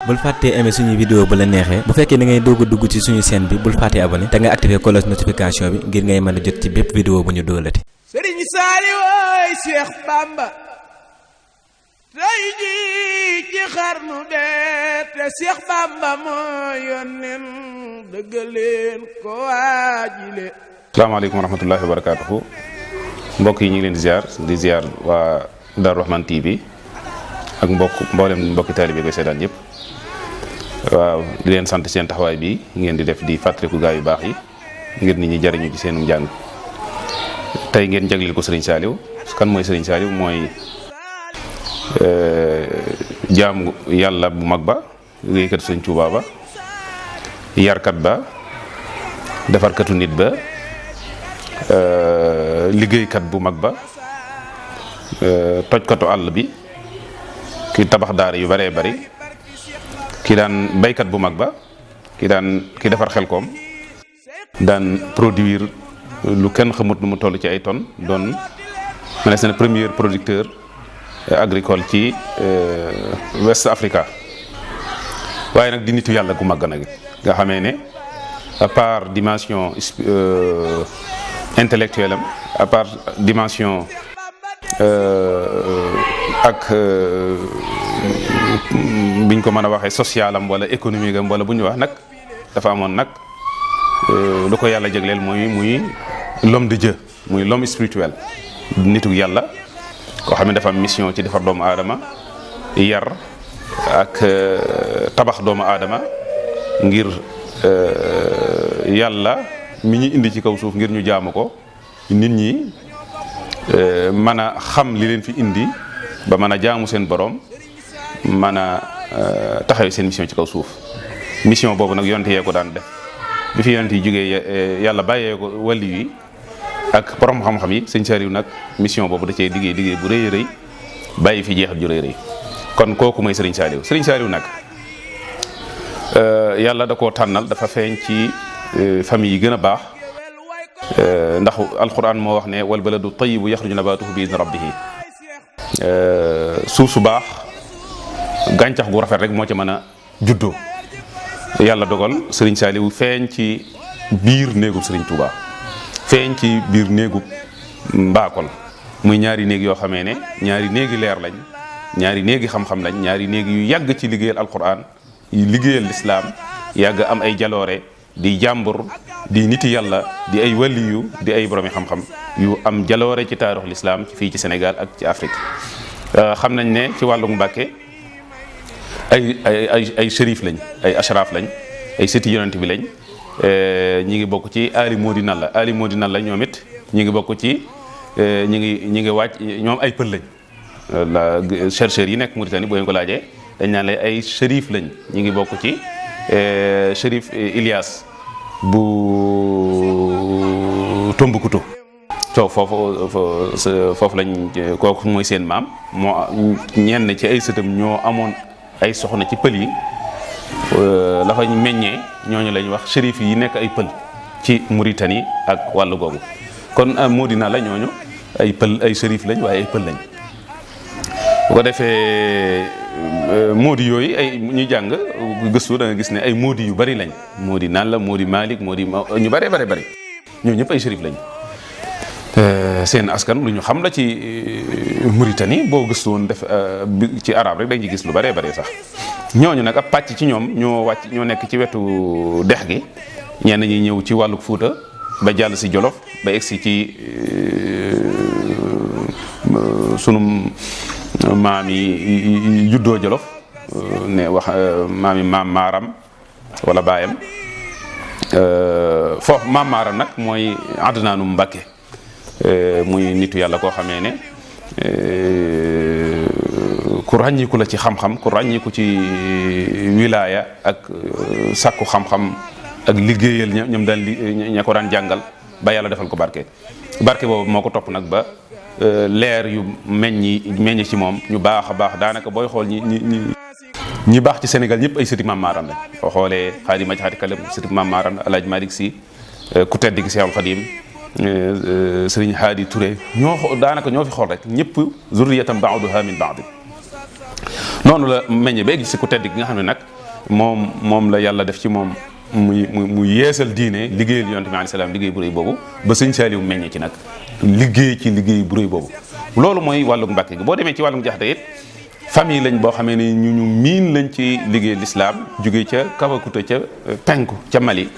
bul fàttee aimer suñu vidéo bu la neexee bu fekkee da ngay doog a dugg ci suñu chaîne bi bul fàttee abonné te nga activer cloche notification bi ngir ngay mën a jot ci bépp vidéo bu ñu doolati. Sëriñ Saaliw wooy Cheikh Bamba tey jii ci xarnu bee te Cheikh Bamba moo yónneen dëggaleen ko waajile. Asalaamaaleykum wa rahmatullahi wa barakaatuhu. Mbokk yi ñu ngi leen di ziar waa Darou Rahmane TV ak mboolem mbokki taalibe koy seetaan yëpp. waaw di leen sant seen taxawaay bi ngeen di def di fàttaliku gaa yu baax yi ngir nit ñi jariñu ci seenum njàng. tey ngeen jagleel ko Serigne Saliou. kan mooy Serigne Saliou mooy jaamu yàlla bu mag ba liggéeykat Serigne Touba ba yarkat ba defarkatu nit ba liggéeykat bu mag ba tojkatu àll bi ki tabax daara yu baree bari ki daan baykat bu mag ba ki defar Xelkom daan produire lu kenn xamut nu mu toll ci ay tonnes doon manees na premier producteur agricole ci West Africa. waaye nag di nitu yàlla gu mag nag nga xamee ne à part dimension intellectuelle am à part dimension ak biñ ko mën a waxee social am wala économique am wala bu ñu wax nag dafa amoon nag lu ko yàlla jagleel muy l'homme de Dieu muy l'homme spirituel nitu yàlla koo xam ne dafa am mission ci defar doomu aadama yar ak tabax doomu aadama ngir yàlla mi ñu indi ci kaw suuf ngir ñu jaamu ko nit ñi mën a xam li leen fi indi ba mën a jaamu seen borom mën a taxawee seen mission ci kaw suuf. mission boobu nag yonent yee ko daan def bi fi yonent yi jógee yàlla bàyyee ko wàlli yi ak borom xam-xam yi sëñ Saliou nag mission boobu da cee liggéey bu rëy a rëy bàyyi fi jeexal ju rëy rëy kon kooku mooy Serigne Saliou nag yàlla da koo tànnal dafa feeñ ci famille yi gën a baax ndax alquran moo wax ne wal baladu tayyibu yaxruju nabaatuhu bi izni rabbihi suuf su baax gàncax gu rafet rek moo ci mën a juddoo yàlla dogal Serigne Saliou feeñ ci biir néegub Serigne Touba feeñ ci biir néegub Mbakol muy ñaari néeg yoo xamee ne ñaari néegi leer lañ ñaari néegi xam-xam lañ ñaari néegi yu yàgg ci liggéeyal alquran yu liggéeyal lislaam yàgg am ay jaloore di jàmbur di niti yàlla di ay waliyu di ay boromi xam-xam yu am jaloore ci taarixu lislaam fii ci Sénégal ak ci Afrique. xam nañ ne ci wàllu Mbàkke ay shérif lañ ay ashraf lañ ay sëti yonent bi lañ ñi ngi bokk ci Ali Modi Nalla ñoom it ñi ngi bokk ci ñi ngi wàcc ñoom ay pël lañ. la chercheurs yi nekk Mauritanie boo leen ko laajee dañ naan lay ay shérif lañ ñi ngi bokk ci shérif Ilias bu Tombouctou foofu lañ kooku mooy seen maam moo ñenn ci ay sëtam ñoo amoon ay soxna ci pël yi la fa meññee ñooñu lañ wax shérif yi nekk ay pël ci Mauritanie ak wàllu googu kon Modina la ñooñu ay pël ay shérif lañ waaye ay pël lañ. bu ko defee moodi yooyu ay ñu jàng gëstu da nga gis ne ay moodi yu bari lañ moodi naan la moodi Malick moodi ñu bari ñooñu ñëpp ay shérif lañ seen askan lu ñu xam la ci Mauritanie boo gëstu woon def ci arab rek dañ ci gis lu bari sax ñooñu nag ab pàcc ci ñoom ñoo nekk ci wetu dex gi ñenn ñi ñëw ci wàllu Fuuta ba jàll si Jolof ba egsi ci sunu maam yi juddoo Jolof ne wax maam Maaram wala baayam foofu maam Maaram nag mooy Adnaanu Mbàkke muy nitu yàlla koo xamee ne ku ràññiku la ci xam-xam ku ràññiku ci wilaaya ak sàkku xam-xam ak liggéeyal ñoom daan ña ko daan jàngal ba yàlla defal ko barke boobu moo ko topp nag ba leer yu meññ ci moom ñu baax a baax daanaka booy xool ñi baax ci Sénégal ñëpp ay sëti Maam Maaram lañ boo xoolee Xaadim Jaxate Kala sëti Maam Maaram Alaaji Malick Si ku tedd gi Seexul Xaadim Sëriñ Haadi Touré daanaka ñoo fi xool rek ñëpp zurriyatan ba'duha min ba'd noonu la meññe ba gis ku tedd gi nga xam ne nag moom la yàlla def ci moom mu yeesal diine liggéeyal yonent bi alayhi salaam liggéey bu rëy boobu ba sëñ Saaliw meññe ci nag liggéey ci liggéey bu rëy boobu. loolu mooy wàllug Mbàkke gi. boo demee ci wàllug Jaxate it famille lañ boo xamee ne ñu miin lañ ci liggéey lislaam jóge ca Kawakuta ca penku ca Mali.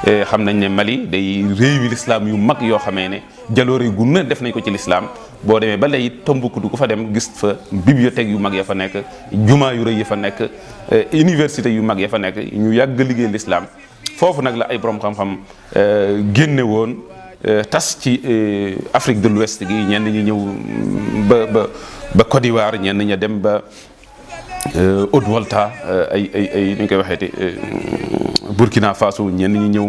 xam nañ ne Mali day réewi lislaam yu mag yoo xamee ne jaloore gu ne def nañ ko ci lislaam boo demee ba léegi Tombouctou ku fa dem gis fa bibliothèque yu mag ya fa nekk jumaa yu rëy ya fa nekk université yu mag ya fa nekk ñu yàgg liggéey lislaam foofu nag la ay borom xam-xam génne woon tas ci Afrique de l'Ouest gi ñenn ñi ñëw ba Côte d'Ivoire ñenn ña dem ba Haute-Volta ay ñu koy waxeeti Burkina Faso ñenn ñi ñëw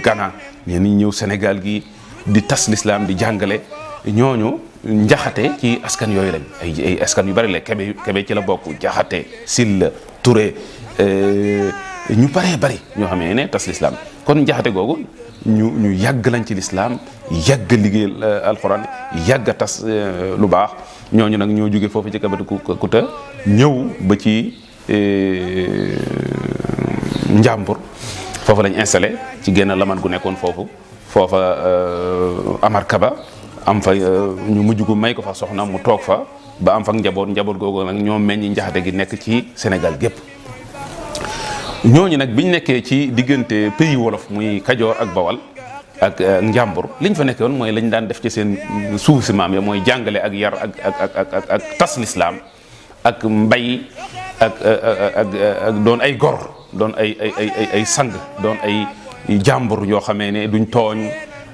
Ghana ñenn ñi ñëw Sénégal gi di tas l'islam di jàngale ñooñu njaxate ci askan yooyu lañ ay askan yu bari la Kébé ci la bokk Jaxate Silla Touré ñu bëree bëri ñoo xamee ne tas l'islam kon njaxate googu ñu yàgg lañ ci l'islam yàgg liggéeyal alxuraan yàgg a tas lu baax ñooñu nag ñoo jóge foofu ci Kabakuta ñëw ba ci Njàmbur foofu lañ installé ci génn laman gu nekkoon foofa Amar Kaba am fa ñu mujj gu may ko fa soxna mu toog fa ba am fa njaboot googu nag ñoo meññ njaxate gi nekk ci Sénégal gépp ñooñu nag biñ nekkee ci diggante pays wolof muy Kajoor ak Bawal ak Njàmbur liñ fa nekkee woon mooy lañ daan def ci seen suuf si maam ya mooy jàngale ak yar ak tas lislaam ak mbay ak doon ay gor doon ay sang doon ay jàmbur yoo xamee ne duñ tooñ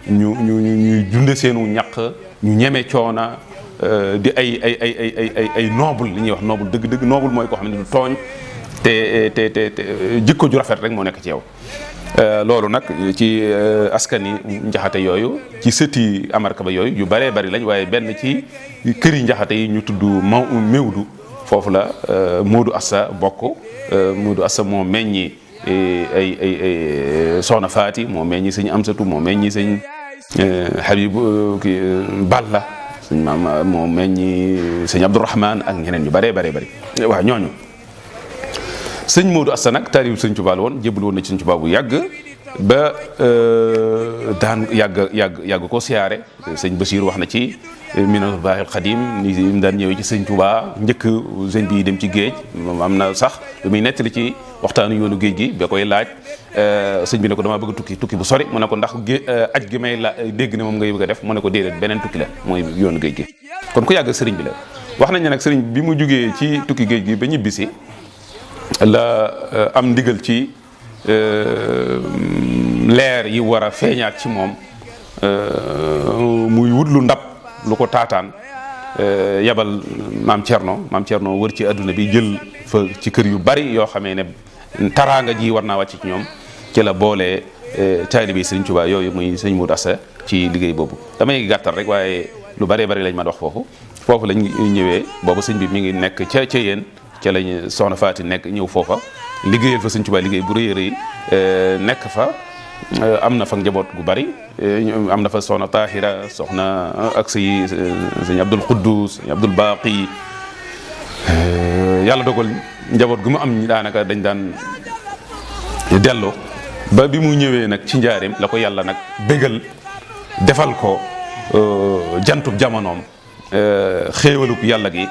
ñuy dunde seenu ñaq ñu ñeme coona di ay noble li ñuy wax noble dëgg noble mooy koo xam ne du tooñ te jikko ju rafet rek moo nekk ci yow. loolu nag ci askan yi njaxate yooyu ci sëti Amar Kaba yooyu yu bëree bëri lañ waaye benn ci këri njaxate yi ñu tudd Mewdu foofu la Modou Assa bokk. Modou Assa moo meññi ay Soxna Faati moo meññi sëñ Amsatu moo meññi sëñ Habibu ki Balla sëñ maam moo meññi sëñ Abdourahman ak ñeneen ñu bëree bëri waaw ñooñu. sëñ Modou Assa nag taalibu sëñ Tuubaa la woon jébbalu woon na ci sëñ Tuubaa bu yàgg ba daan yàgg ko siyaare sëñ Basiir wax na ci Minanul Baaqil Xadiim ni mu daan ñëwee ci sëñ Tuubaa njëkk sëñ bi dem ci géej am na sax lu muy nettali ci waxtaanu yoonu géej gi ba koy laaj sëñ bi ne ko damaa bëgg tukki bu sori mu ne ko ndax aj gi may la dégg ne moom ngay bëgg a def mu ne ko déedéet beneen tukki la mooy yoonu géej gi kon ku yàgg sëriñ bi la wax nañ ne nag sëriñ bi mu jugee ci tukki géej gi ba ñibbisi la am ndigal ci leer yi war a feeñaat ci moom muy wut lu ndab lu ko taataan yabal maam Thierno wër ci adduna bi jël fa ci kër yu bari yoo xamee ne taraanga ji war naa wàcc ci ñoom ci la boolee taalibe Sëriñ Tuubaa yooyu muy sëñ Modou Assa ci liggéey boobu damay gàttal rek waaye lu bari lañ ma dox foofu lañ ñëwee boobu sëñ bi mi ngi nekk ca yéen ca lañ Soxna Faati nekk ñëw foofa liggéeyal fa Sëñ Tuubaa liggéey bu rëy rëy nekk fa am na fa njaboot gu bari am na fa soxna Tahira soxna ak sëñ Abdul Quddus sëñ Abdul Baaqi yàlla dogal njaboot gu mu am daanaka dañ daan delloo ba bi mu ñëwee nag ci njaareem la ko yàlla nag bégal defal ko jantub jamonoom xéewaluk yàlla gi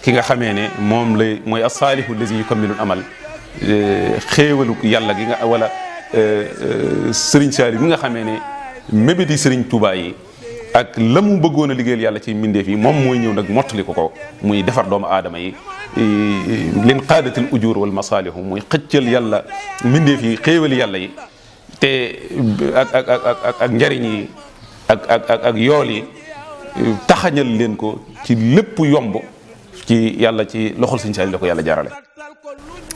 ki nga xamee ne moom lay mooy as-saalihu allazi yukammilul amal xéewaluk yàlla gi nga wala sëriñ Saaliw bi nga xamee ne mébéti sëriñ Tuubaa yi ak la mu bëggoon a liggéeyal yàlla ci mbindeef yi moom mooy ñëw nag mottali ko muy defar doomu aadama yi leen qaadatil ujur wal masaalihu muy xëccal yàlla mbindeef yi xéewali yàlla yi te ak njariñ yi ak yool yi taxañal leen ko ci lépp yomb ci yàlla ci loxol sëriñ Saaliw la ko yàlla jaarale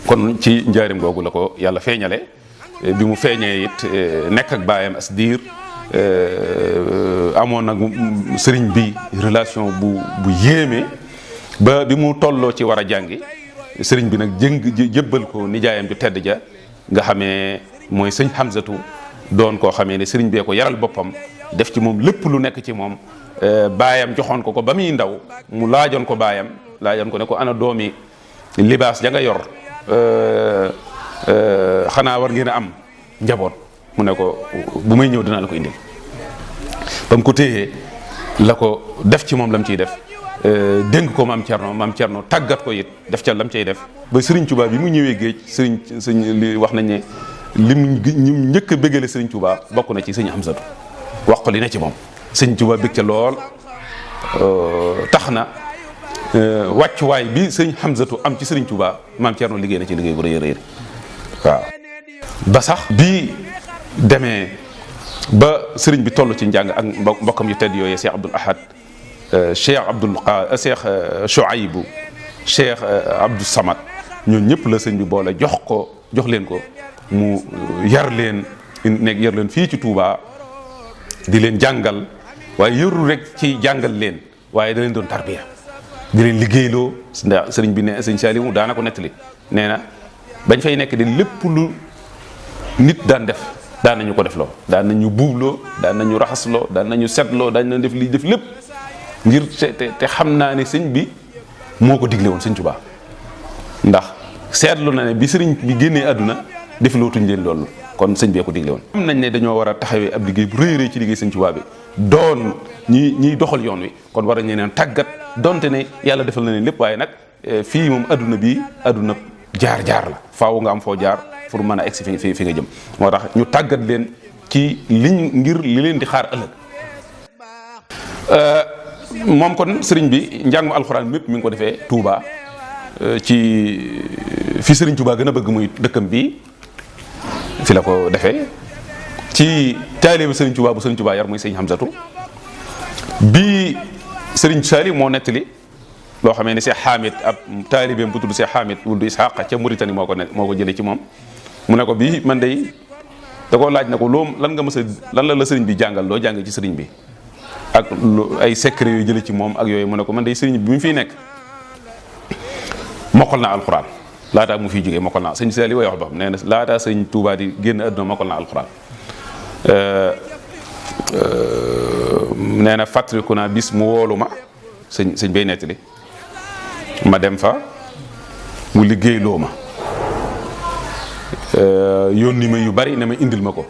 kon ci njaarim googu la ko yàlla feeñale bi mu feeñee it nekk ak baayam as diir amoon nag sëriñ bi relation bu yéeme ba bi mu tolloo ci war a jàngi sëriñ bi nag jébbal ko nijaayam ju tedd ja nga xamee mooy sëñ Hamzatu doon koo xamee ne sëriñ bee ko yaral boppam def ci moom lépp lu nekk ci moom baayam joxoon ko ba muy ndaw mu laajoon ko baayam laajoon ko ne ko ana doomi libaas ja nga yor xanaa war ngeen a am njaboot mu ne ko bu may ñëw dinaa la ko indil ba mu ko téyee la ko def ci moom lam ciy def dénk ko maam Cerno tàggat ko it def ca lam cay def ba Serigne Touba bi mu ñëwee géej sëñ li wax nañ ne lim ñu njëkk a bëggale Serigne Touba bokk na ci sëñ Hamzatu wax ko li ne ci moom sëñ Touba bëgg ca lool tax na wàccuwaay bi sëñ Hamzatu am ci Serigne Touba maam Cerno liggéey na ci liggéey bu rëy a rëy waaw ba sax bi demee ba sëriñ bi toll ci njàng ak mbokkam yu tedd yooyee Cheikh Abdoul Ahad Cheikh Chouaïbou Cheikh Abdou Samad ñoom ñëpp la sëñ bi boole jox leen ko mu yar leen fii ci Touba di leen jàngal waaye yërul rek ci jàngal leen waaye da leen doon tarbiya di leen liggéeyloo ndax sëriñ bi ne sëñ Saliou daana ko nettali nee na bañ fay nekk di lépp lu nit daan def daan nañu ko def loo daan nañu buubloo daan nañu raxasloo daan nañu setloo daan nañu def lii def lépp ngir te xam naa ne sëñ bi moo ko digle woon sëñ Tuubaa ndax seetlu na ne bi sëriñ bi génnee àdduna def lootuñ leen loolu kon sëñ bee ko digle woon. xam nañ ne dañoo war a taxawee ab liggéey bu rëy rëy ci liggéey sëñ Tuubaa bi doon ñiy doxal yoon wi kon war nañ leen tàggat donte ne yàlla defal na leen lépp waaye nag fii moom àdduna bi àdduna jaar-jaar la faaw nga am foo jaar pour mën a egsi fi nga jëm moo tax ñu tàggat leen ci ngir li leen di xaar ëllëg moom kon sëriñ bi njàngum alxuraan mépp mi ngi ko defee Touba ci fi sëriñ Touba gën a bëgg muy dëkkam bi fi la ko defee ci taalibe sëriñ Touba bu sëriñ Touba yar muy sëriñ Hamzatu bi sëriñ Saliou moo nettali loo xamee ne Cheikh Hamid ab taalibeem bu tudd Cheikh Hamid wuldu Ishaq ca Mauritanie moo ko jëlee ci moom mu ne ko bii man day da koo laaj na ko lan la sëriñ bi jàngal loo jàng ci sëriñ bi ak ay secret yooyu jëlee ci moom ak yooyu mu ne ko man day sëriñ bi mu fiy nekk mokkal naa alxuraan laataa mu fiy jógee mokkal naa sëñ Saliou wax boppam nee na laataa sëñ Touba di génn àdduna mokkal naa alxuraan nee na fàttaliku naa bis mu woolu ma sëñ bay nettali ma dem fa mu liggéey loo ma yónni ma yu bari ne ma indil ma ko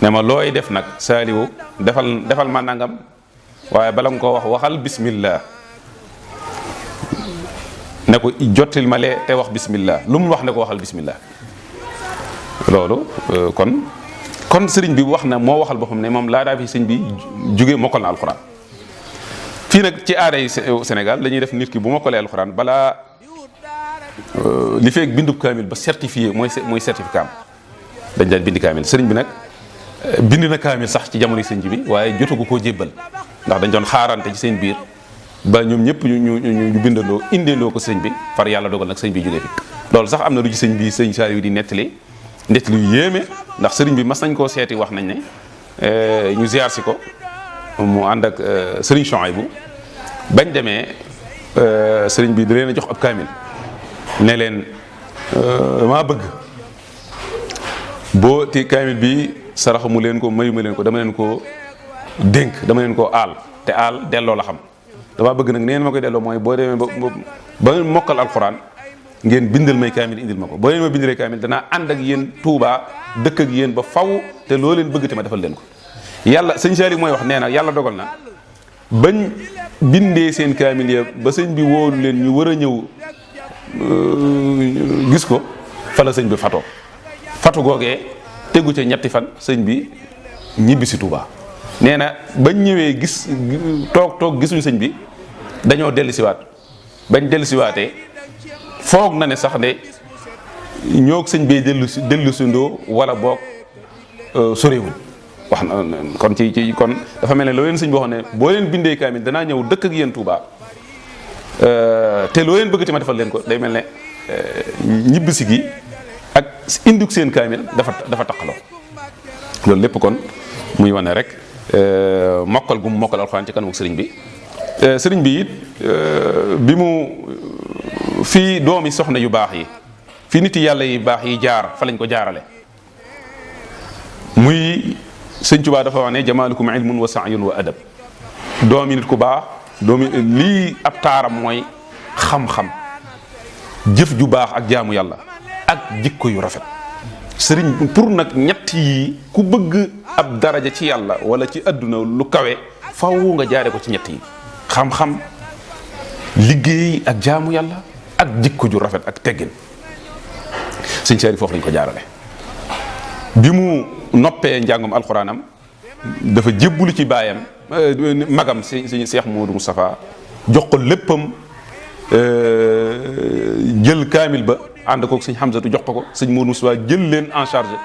ne ma looy def nag Saliou defal ma nangam waaye bala nga ko waxal bismillah ne ko jottil ma lee te wax bismillah lu mu wax ne ko waxal bismillah loolu kon sëriñ bi wax na moo waxal boppam ne moom laa daa fi sëñ bi jóge mokkal na alxuraan fii nag ci aaday Sénégal dañuy def nit ki bu mokkalee alxuraan balaa li feek bindub kaamil ba certifié mooy certificat dañ daan bindi kaamil sëriñ bi nag bind na kaamil sax ci jamono sëñ bi waaye jotagu koo jébbal ndax dañ doon xaarante ci seen biir ba ñoom ñëpp ñu bindandoo indeendoo ko sëñ bi far yàlla dogal nag sëñ bi jógee fi loolu sax am na lu ci sëñ bi sëñ Saliou di nettali yu yéeme ndax sëriñ bi mas nañ koo seeti wax nañ ne ñu ziar si ko mu ànd ak sëriñ Chouaïbou bañ demee sëriñ bi da leen a jox ab kaamil ne leen maa bëgg boo ti kaamil bi saraxu mu leen ko mayu ma leen ko dama leen ko dénk dama leen ko aal te aal delloo la xam dama bëgg nag neen ma koy delloo mooy boo demee ba mokkal alxuraan ngeen bindal may kaamil indil ma ko boo leen ma bindalee kaamil danaa ànd ak yéen Touba dëkk ak yéen ba faw te loo leen bëgg te ma defal leen ko yàlla sëñ Saliou mooy wax nee na yàlla dogal na bañ bindee seen kaamil ya ba sëñ bi woolu leen ñu war a ñëw gis ko fa la sëñ bi fatu googee tegu ca ñetti fan sëñ bi ñibbi si Touba nee na bañ ñëwee gis toog gisuñu sëñ bi dañoo dellusiwaat bañ dellusiwaatee foog na ne sax ne ñoo sëñ bee dellusindoo wala boog sorewuñ wax na kon kon dafa mel ne loo leen sëñ boo xam ne boo leen bindee kaamil danaa ñëw dëkk ak yéen Touba te loo leen bëgg te ma defal leen ko day mel ne ñibbisi gi ak induk seen kaamil dafa taqaloo loolu lépp kon muy wane rek mokkal gu mu mokkal alxuraan ci kanamu sëriñ bi sëriñ bi it bi mu fii doomi soxna yu baax yi fii nit yàlla yi baax yi jaar fa lañ ko jaarale muy sëñ Tuubaa dafa wax ne jamaalukum ilmun wa sa'yun wa adab doomi nit ku baax doomi lii ab taaram mooy xam-xam jëf ju baax ak jaamu yàlla ak jikko yu rafet sëriñ pour nag ñett yi ku bëgg ab daraja ci yàlla wala ci àdduna lu kawe faw nga jaare ko ci ñett yi xam-xam liggéey ak jaamu yàlla ak jikko ju rafet ak teggin sëñ Saaliw foofu lañ ko jaarale bi mu noppee njàngum alxuraanam dafa jébbulu ci baayam magam sëñ Cheikh Modou Moustapha jox ko léppam jël kaamil ba ànd kook sëñ Hamzatu jox ko sëñ Modou Moustapha jël leen en charge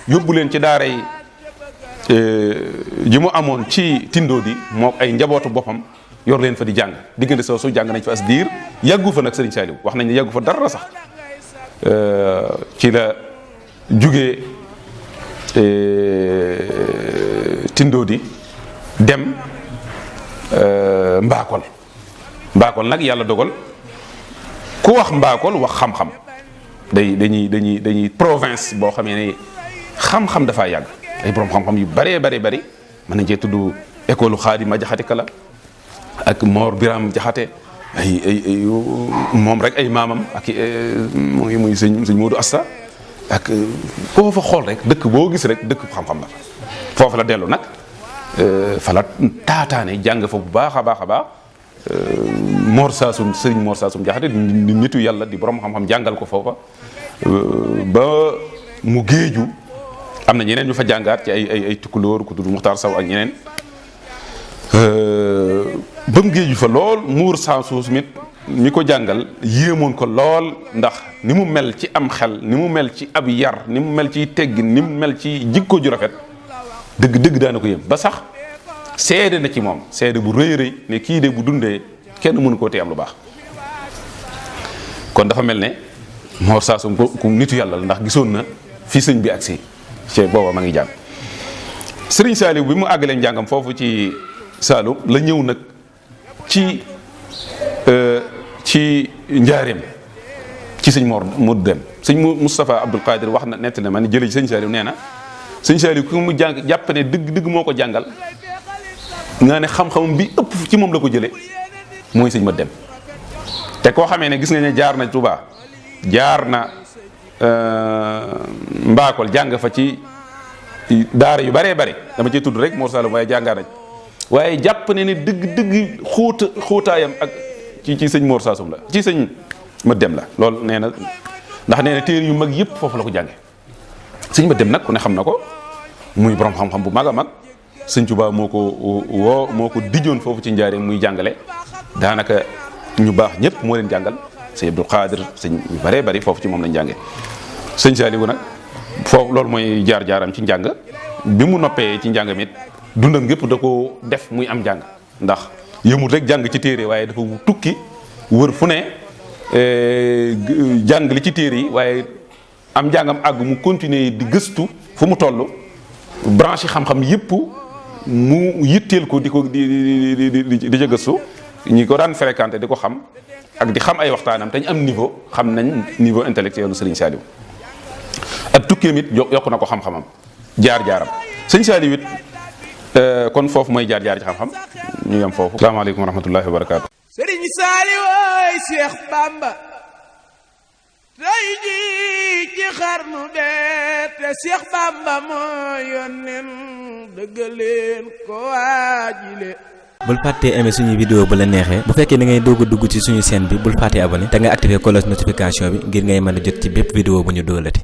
yóbbu leen ci daara yi ji mu amoon ci Tindodi moo ay njabootu boppam yor leen fa di jàng diggante soo su jàng nañ fa as diir yàggu fa nag sëriñ Saaliw wax nañ ne yàggu fa dara sax ci la jugee Tindodi dem Mbakol nag yàlla dogal ku wax Mbakol wax xam-xam dañuy province boo xamee ne xam-xam dafaa yàgg ay borom xam-xam yu bëree bëri mën nañ cee tudd école Xaadima Jaxate Kala ak Mor Biram Jaxate ay moom rek ay maamam ak muy sëñ Modou Asta ak koo fa xool rek dëkk boo gis rek dëkk xam-xam la foofu la dellu nag fa la taataane jàng fa bu baax a baax Mor Saasum sëriñ Mor Saasum Jaxate di nitu yàlla di borom xam-xam jàngal ko foofa ba mu géeju am na ñeneen ñu fa jàngaat ci ay tukkulóor ku tudd Muxtaar Saw ak ñeneen ba mu géeju fa lool Mor Saasum mit mi ko jàngal yéemoon ko lool ndax ni mu mel ci am xel ni mu mel ci ab yar ni mu mel ci teggin ni mu mel ci jikko ju rafet dëgg daana ko yéem ba sax seede na ci moom seede bu rëy ne kii de bu dundee kenn mënu koo tee am lu baax kon dafa mel ne Mor Saasum ku nitu yàlla la ndax gisoon na fii sëñ bi agsi ci booba ma ngi jàng sëriñ Saaliw bi mu àggalee njàngam foofu ci Saalum la ñëw nag ci njaareem ci sëñ Mor Modou Dem sëñ Moustapha Abdoul Qadir wax na nettali ma ne jëlee ci sëñ Saaliw nee na sëñ Saaliw ku mu jàng jàpp ne dëgg moo ko jàngal nga ne xam-xamam bi ëpp ci moom la ko jëlee mooy sëñ Modou Dem te koo xamee ne gis nga ne jaar na Touba jaar na Mbakol jàng fa ci daara yu bëree bëri dama ciy tudd rek Mor Saloum waaye jàngaar nañ waaye jàpp ne dëgg xóotaayam ak ci sëñ Mor Saasum la ci sëñ Modou Dem la loolu nee na ndax nee na téere yu mag yëpp foofu la ko jànge sëñ Modou Dem nag ku ne xam na ko muy borom xam-xam bu mag a mag sëñ Tuubaa moo ko dijoon foofu ci njaareem muy jàngale daanaka ñu baax ñëpp moo leen jàngal sëñ Abdul Xaadir sëñ ñu bëree bëri foofu ci moom lañ jànge sëñ Saaliwu nag foofu loolu mooy jaar-jaaram ci njàng bi mu noppee ci njàng mit dundam gépp da ko def muy am njàng ndax yëmul rek jàng ci téere waaye dafa tukki wër fu ne jàng li ci téere yi waaye am njàngam àgg mu continuer di gëstu fu mu toll branche yi xam-xam yëpp mu yitteel ko di ca gëstu ñi ko daan fréquenté di ko xam ak di xam ay waxtaanam te ñu am niveau xam nañ niveau intellectuel lu Sëriñ Saaliw ak tukkeem it yokk na ko xam-xamam jaar-jaaram sëñ Saaliw it kon foofu mooy jaar-jaar ci xam-xam ñu yem foofu. asalaamaaleykum wa rahmatullahi wa barakaatu. Sëriñ Saaliw ooy Seex Bamba tey jii ci xarnu bee te Seex Bamba moo yónneen dëggaleen ko waajile. bul fàttee aimé suñu vidéo bu la neexee bu fekkee da ngay doog a dugg ci suñu chaîne bi bul fàttee abonné te nga activé cloche notification bi ngir ngay mën a jot ci bépp vidéo bu ñu dóolati.